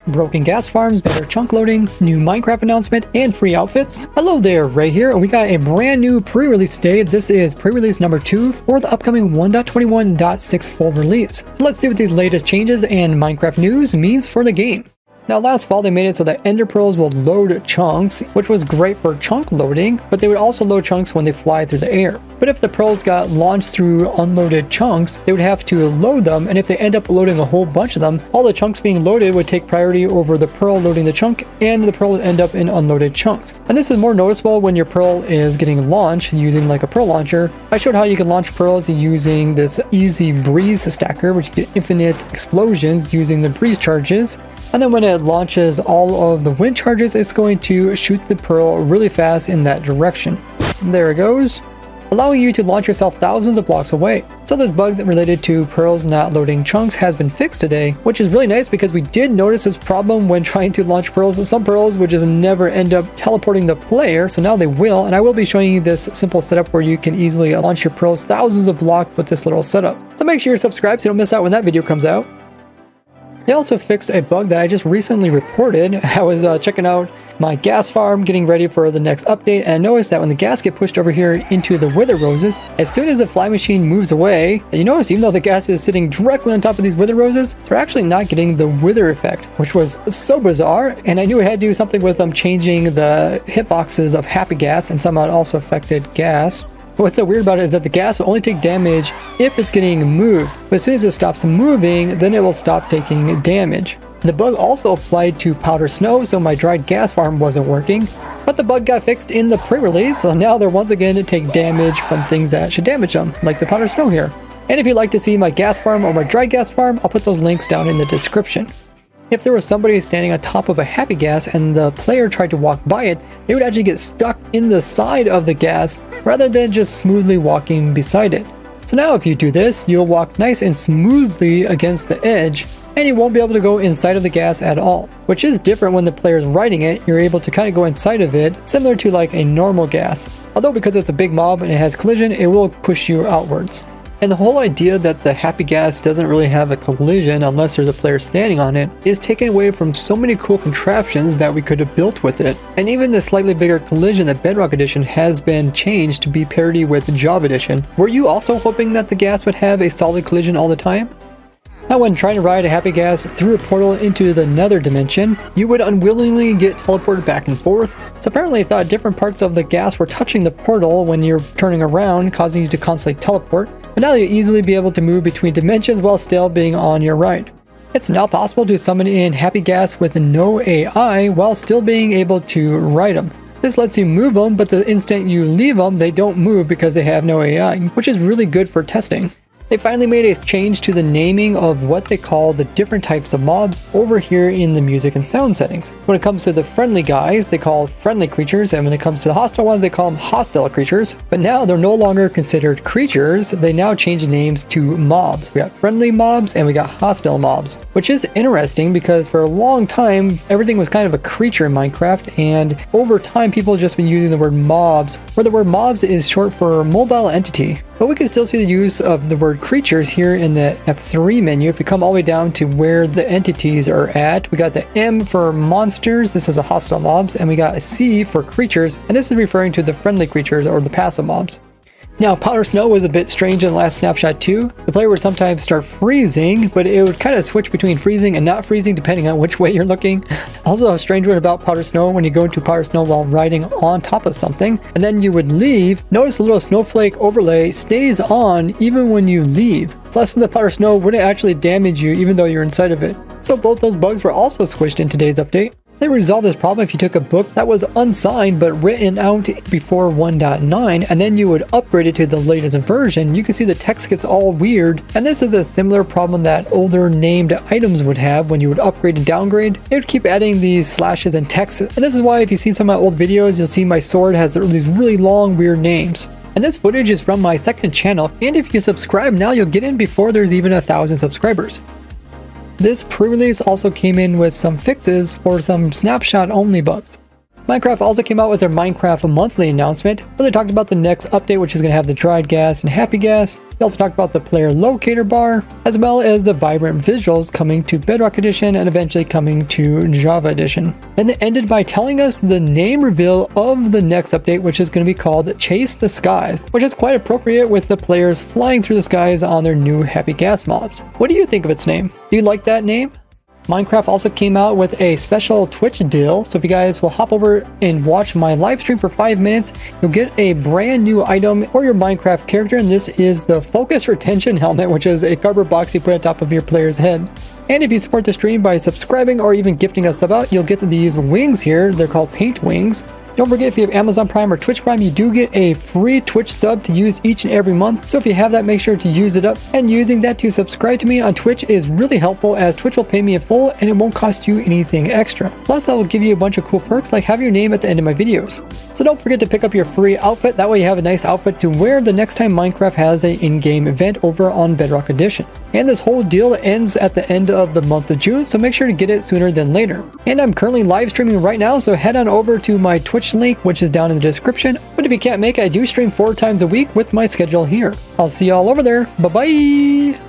broken gas farms, better chunk loading, new Minecraft announcement, and free outfits. Hello there, Ray here, and we got a brand new pre-release today. This is pre-release number 2 for the upcoming 1.21.6 full release. So let's see what these latest changes and Minecraft news means for the game. Now last fall they made it so that ender pearls will load chunks, which was great for chunk loading, but they would also load chunks when they fly through the air. But if the pearls got launched through unloaded chunks, they would have to load them, and if they end up loading a whole bunch of them, all the chunks being loaded would take priority over the pearl loading the chunk, and the pearl would end up in unloaded chunks. And this is more noticeable when your pearl is getting launched using like a pearl launcher. I showed how you can launch pearls using this easy breeze stacker, which you get infinite explosions using the breeze charges. And then when it launches all of the wind charges, it's going to shoot the pearl really fast in that direction. There it goes, allowing you to launch yourself thousands of blocks away. So this bug that related to pearls not loading chunks has been fixed today, which is really nice because we did notice this problem when trying to launch pearls. Some pearls would just never end up teleporting the player, so now they will, and I will be showing you this simple setup where you can easily launch your pearls thousands of blocks with this little setup. So make sure you're subscribed so you don't miss out when that video comes out. They also fixed a bug that I just recently reported. I was checking out my gas farm, getting ready for the next update, and I noticed that when the gas get pushed over here into the wither roses, as soon as the fly machine moves away, you notice even though the gas is sitting directly on top of these wither roses, they're actually not getting the wither effect, which was so bizarre, and I knew it had to do something with them changing the hitboxes of happy gas, and somehow it also affected gas. What's so weird about it is that the gas will only take damage if it's getting moved, but as soon as it stops moving, then it will stop taking damage. The bug also applied to powder snow, so my dried gas farm wasn't working, but the bug got fixed in the pre-release, so now they're once again to take damage from things that should damage them, like the powder snow here. And if you'd like to see my gas farm or my dried gas farm, I'll put those links down in the description. If there was somebody standing on top of a happy gas and the player tried to walk by it, they would actually get stuck in the side of the gas rather than just smoothly walking beside it. So now if you do this, you'll walk nice and smoothly against the edge, and you won't be able to go inside of the gas at all, which is different when the player's riding it. You're able to kind of go inside of it, similar to like a normal gas. Although because it's a big mob and it has collision, it will push you outwards. And the whole idea that the happy gas doesn't really have a collision unless there's a player standing on it is taken away from so many cool contraptions that we could have built with it. And even the slightly bigger collision that Bedrock Edition has been changed to be parity with Java Edition. Were you also hoping that the gas would have a solid collision all the time? Now when trying to ride a happy gas through a portal into the nether dimension, you would unwillingly get teleported back and forth. So apparently they thought different parts of the gas were touching the portal when you're turning around, causing you to constantly teleport. But now you'll easily be able to move between dimensions while still being on your ride. It's now possible to summon in happy gas with no AI while still being able to ride them. This lets you move them, but the instant you leave them, they don't move because they have no AI, which is really good for testing. They finally made a change to the naming of what they call the different types of mobs over here in the music and sound settings. When it comes to the friendly guys, they call friendly creatures, and when it comes to the hostile ones, they call them hostile creatures. But now they're no longer considered creatures, they now change the names to mobs. We got friendly mobs and we got hostile mobs, which is interesting because for a long time, everything was kind of a creature in Minecraft, and over time, people have just been using the word mobs, where the word mobs is short for mobile entity. But we can still see the use of the word creatures here in the F3 menu. If we come all the way down to where the entities are at, we got the M for monsters, this is a hostile mobs, and we got a C for creatures, and this is referring to the friendly creatures or the passive mobs. Now, powder snow was a bit strange in the last snapshot too. The player would sometimes start freezing, but it would kind of switch between freezing and not freezing depending on which way you're looking. Also, a strange one about powder snow, when you go into powder snow while riding on top of something, and then you would leave, notice a little snowflake overlay stays on even when you leave. Plus, the powder snow wouldn't actually damage you even though you're inside of it. So both those bugs were also squished in today's update. They resolved this problem if you took a book that was unsigned but written out before 1.9 and then you would upgrade it to the latest version. You can see the text gets all weird, and this is a similar problem that older named items would have when you would upgrade and downgrade. It would keep adding these slashes and text, and this is why if you see some of my old videos, you'll see my sword has these really long weird names. And this footage is from my second channel, and if you subscribe now, you'll get in before there's even 1,000 subscribers. This pre-release also came in with some fixes for some snapshot only bugs. Minecraft also came out with their Minecraft monthly announcement, where they talked about the next update, which is going to have the dried gas and happy gas. They also talked about the player locator bar, as well as the vibrant visuals coming to Bedrock Edition and eventually coming to Java Edition. And they ended by telling us the name reveal of the next update, which is going to be called Chase the Skies, which is quite appropriate with the players flying through the skies on their new happy gas mobs. What do you think of its name? Do you like that name? Minecraft also came out with a special Twitch deal, so if you guys will hop over and watch my live stream for 5 minutes, you'll get a brand new item for your Minecraft character, and this is the Focus Retention Helmet, which is a cardboard box you put on top of your player's head. And if you support the stream by subscribing or even gifting a sub out, you'll get these wings here. They're called paint wings. Don't forget, if you have Amazon Prime or Twitch Prime, you do get a free Twitch sub to use each and every month. So if you have that, make sure to use it up. And using that to subscribe to me on Twitch is really helpful, as Twitch will pay me in full and it won't cost you anything extra. Plus, I will give you a bunch of cool perks like have your name at the end of my videos. So don't forget to pick up your free outfit. That way you have a nice outfit to wear the next time Minecraft has an in-game event over on Bedrock Edition. And this whole deal ends at the end of the month of June, so make sure to get it sooner than later. And I'm currently live streaming right now, so head on over to my Twitch link, which is down in the description. But if you can't make it, I do stream 4 times a week with my schedule here. I'll see y'all over there. Bye-bye!